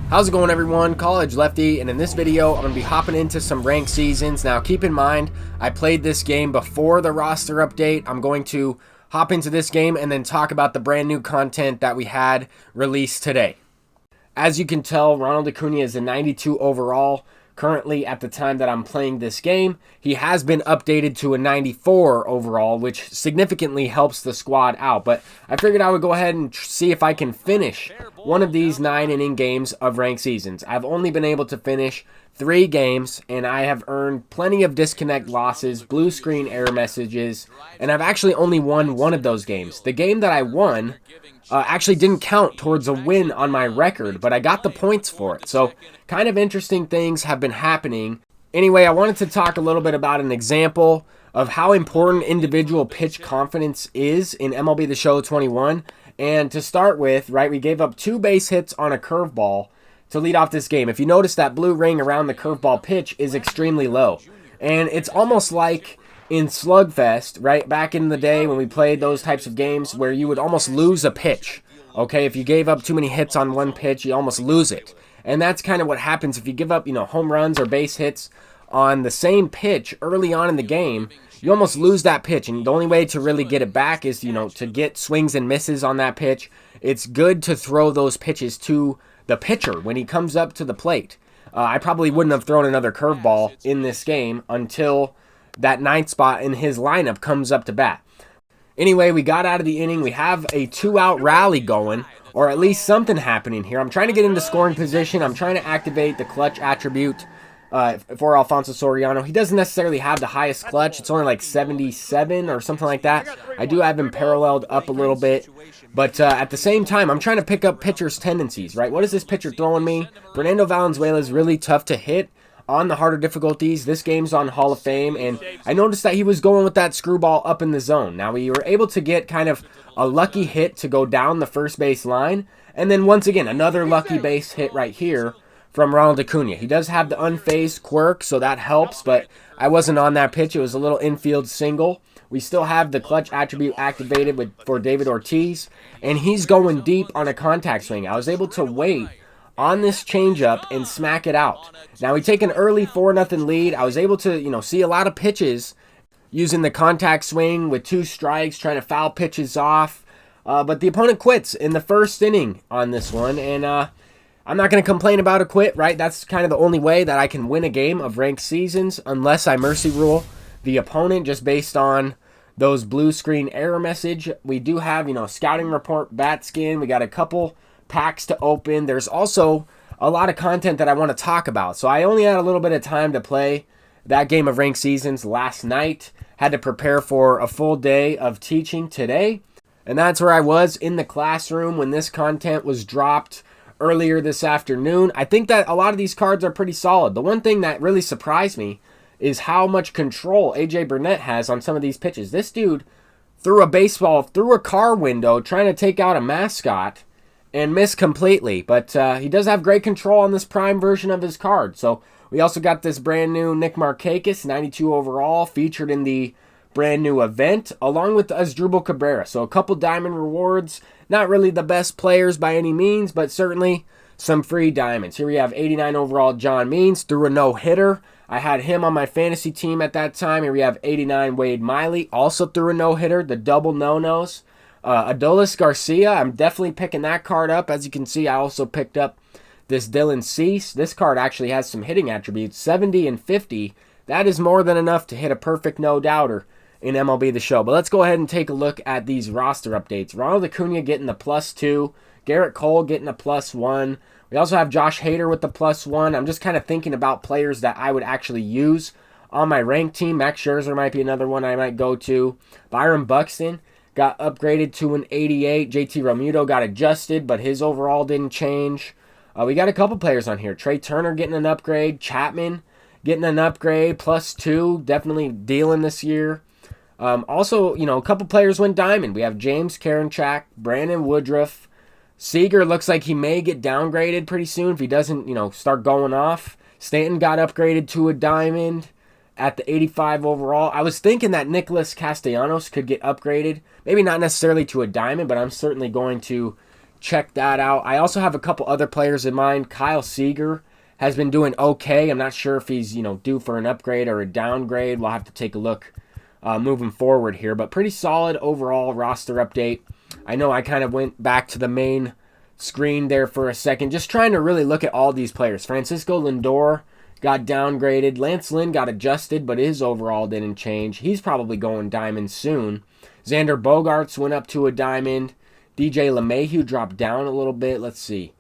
How's it going, everyone? College Lefty, and in this video I'm going to be hopping into some ranked seasons. Now keep in mind, I played this game before the roster update. I'm going to hop into this game and then talk about the brand new content that we had released today. As you can tell, Ronald Acuna is a 92 overall. Currently, at the time that I'm playing this game, he has been updated to a 94 overall, which significantly helps the squad out. But I figured I would go ahead and see if I can finish one of these 9-inning games of ranked seasons. I've only been able to finish 3 games, and I have earned plenty of disconnect losses, blue screen error messages, and I've actually only won one of those games. The game that I won actually didn't count towards a win on my record, but I got the points for it. So kind of interesting things have been happening. Anyway, I wanted to talk a little bit about an example of how important individual pitch confidence is in MLB The Show 21. And to start with, right, we gave up 2 base hits on a curveball to lead off this game. If you notice, that blue ring around the curveball pitch is extremely low. And it's almost like in Slugfest, right, back in the day when we played those types of games where you would almost lose a pitch. Okay, if you gave up too many hits on one pitch, you almost lose it. And that's kind of what happens if you give up, home runs or base hits on the same pitch early on in the game. You almost lose that pitch, and the only way to really get it back is, to get swings and misses on that pitch. It's good to throw those pitches to the pitcher when he comes up to the plate. I probably wouldn't have thrown another curveball in this game until that 9th spot in his lineup comes up to bat. Anyway, we got out of the inning. We have a 2-out rally going, or at least something happening here. I'm trying to get into scoring position. I'm trying to activate the clutch attribute for Alfonso Soriano. He doesn't necessarily have the highest clutch. It's only like 77 or something like that. I do have him paralleled up a little bit. But at the same time, I'm trying to pick up pitcher's tendencies, right? What is this pitcher throwing me? Fernando Valenzuela is really tough to hit on the harder difficulties. This game's on Hall of Fame, and I noticed that he was going with that screwball up in the zone. Now, we were able to get kind of a lucky hit to go down the first base line, and then once again, another lucky base hit right here from Ronald Acuna. He does have the unfazed quirk, so that helps, but I wasn't on that pitch. It was a little infield single. We still have the clutch attribute activated for David Ortiz, and he's going deep on a contact swing. I was able to wait on this changeup and smack it out. Now, we take an early 4-0 lead. I was able to, see a lot of pitches using the contact swing with 2 strikes, trying to foul pitches off. But the opponent quits in the first inning on this one, and I'm not going to complain about a quit, right? That's kind of the only way that I can win a game of ranked seasons, unless I mercy rule the opponent just based on those blue screen error message. We do have, scouting report, bat skin. We got a couple packs to open. There's also a lot of content that I want to talk about. So I only had a little bit of time to play that game of ranked seasons last night. Had to prepare for a full day of teaching today. And that's where I was in the classroom when this content was dropped earlier this afternoon. I think that a lot of these cards are pretty solid. The one thing that really surprised me is how much control AJ Burnett has on some of these pitches. This dude threw a baseball through a car window trying to take out a mascot and missed completely. But he does have great control on this prime version of his card. So we also got this brand new Nick Markakis, 92 overall, featured in the brand new event, along with Asdrubal Cabrera. So a couple diamond rewards. Not really the best players by any means, but certainly some free diamonds. Here we have 89 overall John Means, threw a no-hitter. I had him on my fantasy team at that time. Here we have 89 Wade Miley, also threw a no-hitter, the double no-nos. Adolis Garcia, I'm definitely picking that card up. As you can see, I also picked up this Dylan Cease. This card actually has some hitting attributes, 70 and 50. That is more than enough to hit a perfect no-doubter in MLB The Show. But let's go ahead and take a look at these roster updates. Ronald Acuna getting the +2. Garrett Cole getting a +1. We also have Josh Hader with the +1. I'm just kind of thinking about players that I would actually use on my ranked team. Max Scherzer might be another one I might go to. Byron Buxton got upgraded to an 88. JT Realmuto got adjusted, but his overall didn't change. We got a couple players on here. Trey Turner getting an upgrade. Chapman getting an upgrade, +2. Definitely dealing this year. Also, a couple players went diamond. We have James Karinchak, Brandon Woodruff. Seager looks like he may get downgraded pretty soon if he doesn't, start going off. Stanton got upgraded to a diamond at the 85 overall. I was thinking that Nicholas Castellanos could get upgraded. Maybe not necessarily to a diamond, but I'm certainly going to check that out. I also have a couple other players in mind. Kyle Seager has been doing okay. I'm not sure if he's, due for an upgrade or a downgrade. We'll have to take a look moving forward here, but pretty solid overall roster update. I know I kind of went back to the main screen there for a second, just trying to really look at all these players. Francisco Lindor got downgraded. Lance Lynn got adjusted, but his overall didn't change. He's probably going diamond soon. Xander Bogaerts went up to a diamond. DJ LeMahieu dropped down a little bit. Let's see.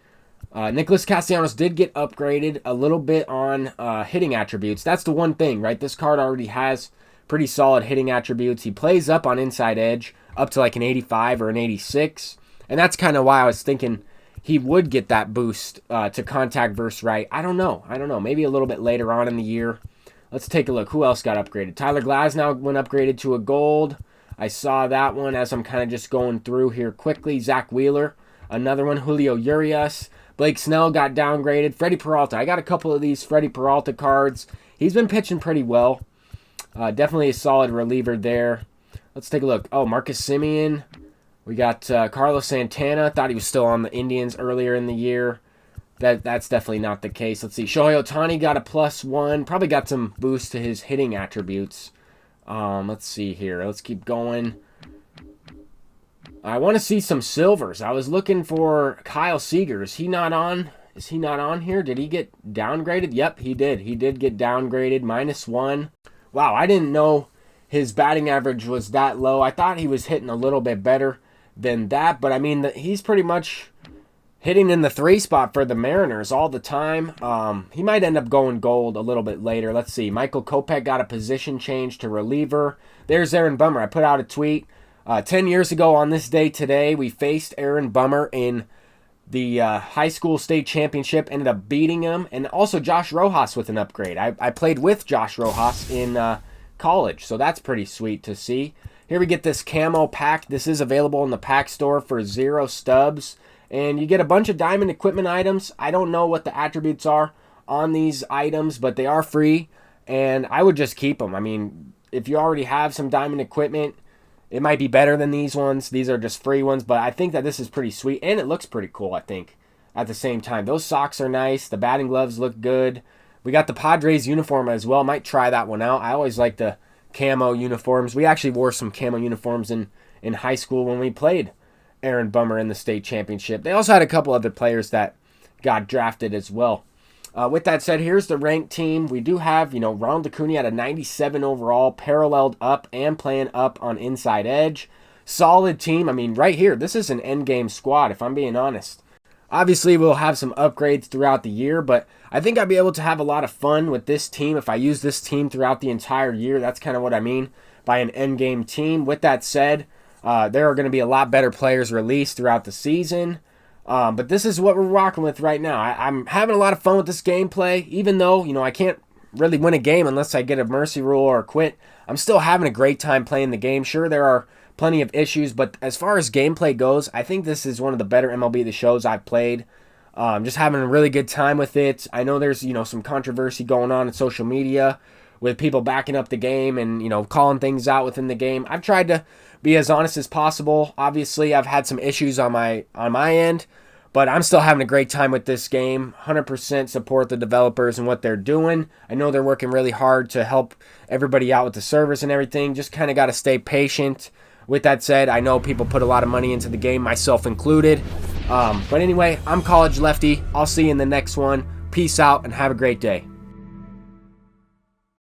Nicholas Castellanos did get upgraded a little bit on hitting attributes. That's the one thing, right? This card already has pretty solid hitting attributes. He plays up on inside edge, up to like an 85 or an 86. And that's kind of why I was thinking he would get that boost to contact versus right. I don't know. Maybe a little bit later on in the year. Let's take a look. Who else got upgraded? Tyler Glasnow went upgraded to a gold. I saw that one as I'm kind of just going through here quickly. Zach Wheeler, another one. Julio Urias. Blake Snell got downgraded. Freddie Peralta. I got a couple of these Freddie Peralta cards. He's been pitching pretty well. Definitely a solid reliever there. Let's take a look. Oh, Marcus Semien. We got Carlos Santana. Thought he was still on the Indians earlier in the year. That's definitely not the case. Let's see. Shohei Ohtani got a +1. Probably got some boost to his hitting attributes. Let's see here. Let's keep going. I want to see some silvers. I was looking for Kyle Seager. Is he not on? Is he not on here? Did he get downgraded? Yep, he did. He did get downgraded. -1. Wow, I didn't know his batting average was that low. I thought he was hitting a little bit better than that, but I mean, he's pretty much hitting in the 3 spot for the Mariners all the time. He might end up going gold a little bit later. Let's see. Michael Kopech got a position change to reliever. There's Aaron Bummer. I put out a tweet. 10 years ago on this day today, we faced Aaron Bummer in the high school state championship, ended up beating him, and also Josh Rojas with an upgrade. I played with Josh Rojas in college, so that's pretty sweet to see. Here we get this camo pack. This is available in the pack store for 0 stubs, and you get a bunch of diamond equipment items. I don't know what the attributes are on these items, but they are free, and I would just keep them. I mean, if you already have some diamond equipment, it might be better than these ones. These are just free ones, but I think that this is pretty sweet, and it looks pretty cool, I think, at the same time. Those socks are nice. The batting gloves look good. We got the Padres uniform as well. Might try that one out. I always like the camo uniforms. We actually wore some camo uniforms in high school when we played Aaron Bummer in the state championship. They also had a couple other players that got drafted as well. With that said, here's the ranked team. We do have, Ronald Acuna at a 97 overall, paralleled up and playing up on inside edge. Solid team. I mean, right here, this is an endgame squad, if I'm being honest. Obviously, we'll have some upgrades throughout the year, but I think I'll be able to have a lot of fun with this team if I use this team throughout the entire year. That's kind of what I mean by an endgame team. With that said, there are going to be a lot better players released throughout the season. But this is what we're rocking with right now. I'm having a lot of fun with this gameplay, even though, I can't really win a game unless I get a mercy rule or quit. I'm still having a great time playing the game. Sure, there are plenty of issues, but as far as gameplay goes, I think this is one of the better MLB The Shows I've played. Just having a really good time with it. I know there's, some controversy going on in social media with people backing up the game and, calling things out within the game. I've tried to be as honest as possible. Obviously, I've had some issues on my end, but I'm still having a great time with this game. 100% support the developers and what they're doing. I know they're working really hard to help everybody out with the service and everything. Just kind of got to stay patient. With that said, I know people put a lot of money into the game, myself included. But anyway, I'm College Lefty. I'll see you in the next one. Peace out and have a great day.